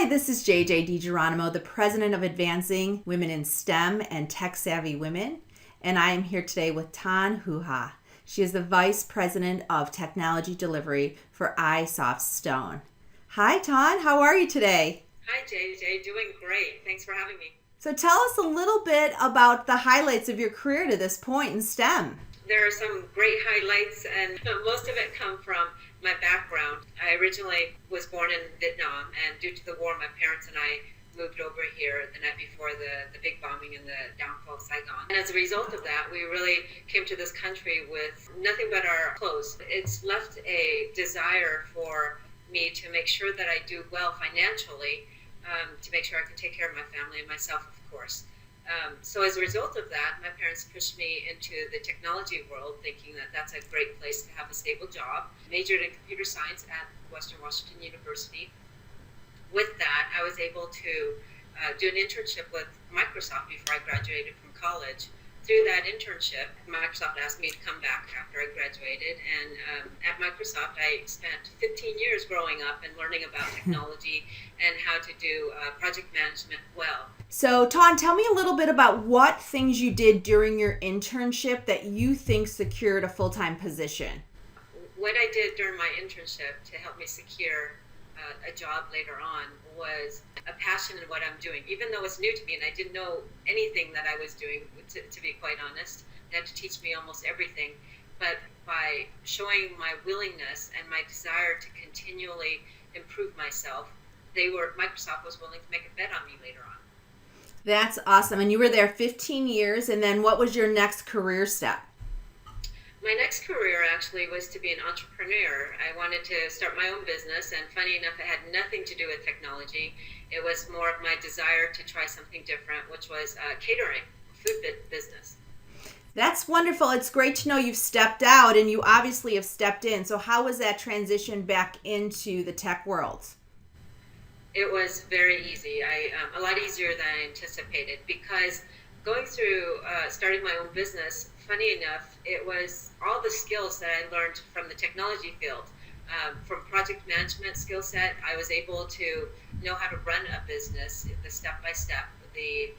Hi, this is JJ DiGeronimo, the president of Advancing Women in STEM and Tech Savvy Women, and I am here today with Thanh Hua. She is the vice president of technology delivery for iSoftStone. Hi, Thanh, how are you today? Hi, JJ. Doing great. Thanks for having me. So tell us a little bit about the highlights of your career to this point in STEM. There are some great highlights, and most of it come from my background. I originally was born in Vietnam, and due to the war, my parents and I moved over here the night before the big bombing and the downfall of Saigon. And as a result of that, we really came to this country with nothing but our clothes. It's left a desire for me to make sure that I do well financially, to make sure I can take care of my family and myself, of course. So as a result of that, my parents pushed me into the technology world, thinking that that's a great place to have a stable job. Majored in computer science at Western Washington University. With that, I was able to do an internship with Microsoft before I graduated from college. Through that internship, Microsoft asked me to come back after I graduated, and at Microsoft I spent 15 years growing up and learning about technology and how to do project management well. So, Thanh, tell me a little bit about what things you did during your internship that you think secured a full-time position. What I did during my internship to help me secure a job later on was a passion in what I'm doing. Even though it's new to me and I didn't know anything that I was doing, to be quite honest, they had to teach me almost everything. But by showing my willingness and my desire to continually improve myself, Microsoft was willing to make a bet on me later on. That's awesome. And you were there 15 years, and then what was your next career step? My next career actually was to be an entrepreneur. I wanted to start my own business, and funny enough, it had nothing to do with technology. It was more of my desire to try something different, which was catering, food business. That's wonderful. It's great to know you've stepped out, and you obviously have stepped in. So how was that transition back into the tech world? It was very easy. A lot easier than I anticipated, because going through starting my own business, funny enough, it was all the skills that I learned from the technology field. From project management skill set, I was able to know how to run a business, the step-by-step, the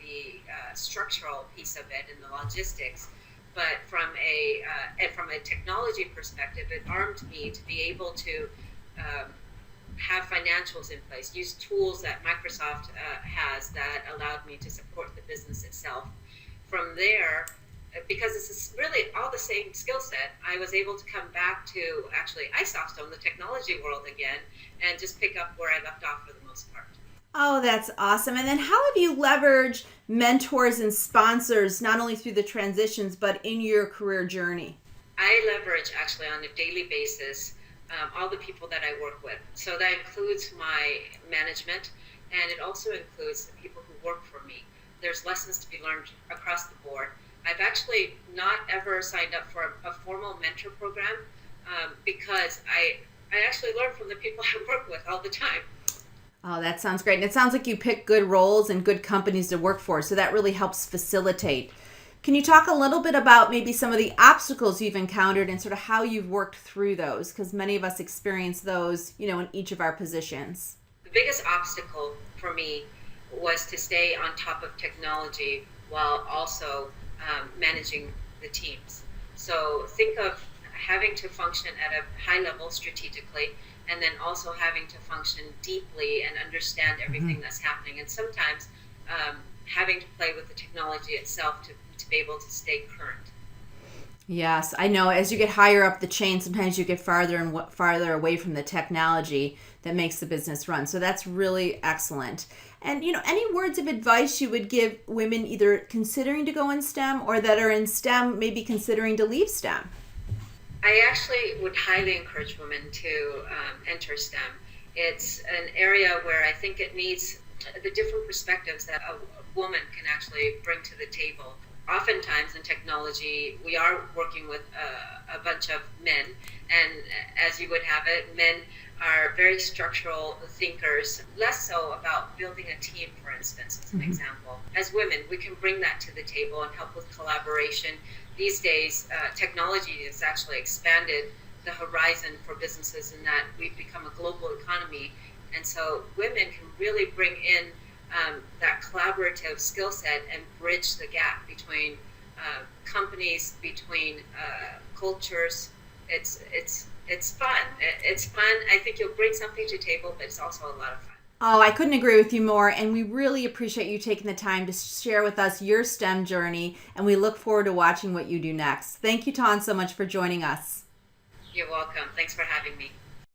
structural piece of it and the logistics. But from a technology perspective, it armed me to be able to have financials in place, use tools that Microsoft has that allowed me to support the business itself. From there, because this is really all the same skill set, I was able to come back to actually iSoftStone, the technology world again, and just pick up where I left off for the most part. Oh, that's awesome. And then how have you leveraged mentors and sponsors, not only through the transitions, but in your career journey? I leverage actually on a daily basis all the people that I work with. So that includes my management, and it also includes the people who work for me. There's lessons to be learned across the board. I've actually not ever signed up for a formal mentor program because I actually learn from the people I work with all the time. Oh, that sounds great. And it sounds like you pick good roles and good companies to work for, so that really helps facilitate. Can you talk a little bit about maybe some of the obstacles you've encountered and sort of how you've worked through those? Because many of us experience those, in each of our positions. The biggest obstacle for me was to stay on top of technology while also managing the teams. So think of having to function at a high level strategically, and then also having to function deeply and understand everything that's happening. And sometimes having to play with the technology itself to be able to stay current. Yes, I know. As you get higher up the chain, sometimes you get farther and farther away from the technology that makes the business run. So that's really excellent. And, any words of advice you would give women either considering to go in STEM or that are in STEM, maybe considering to leave STEM? I actually would highly encourage women to enter STEM. It's an area where I think it needs the different perspectives that a woman can actually bring to the table. Oftentimes in technology, we are working with a bunch of men, and as you would have it, men are very structural thinkers, less so about building a team, for instance, as an example. As women, we can bring that to the table and help with collaboration. These days, technology has actually expanded the horizon for businesses in that we've become a global economy, And so women can really bring in that collaborative skill set and bridge the gap between companies, between cultures. It's fun. It's fun. I think you'll bring something to the table, but it's also a lot of fun. Oh, I couldn't agree with you more. And we really appreciate you taking the time to share with us your STEM journey. And we look forward to watching what you do next. Thank you, Ton, so much for joining us. You're welcome. Thanks for having me.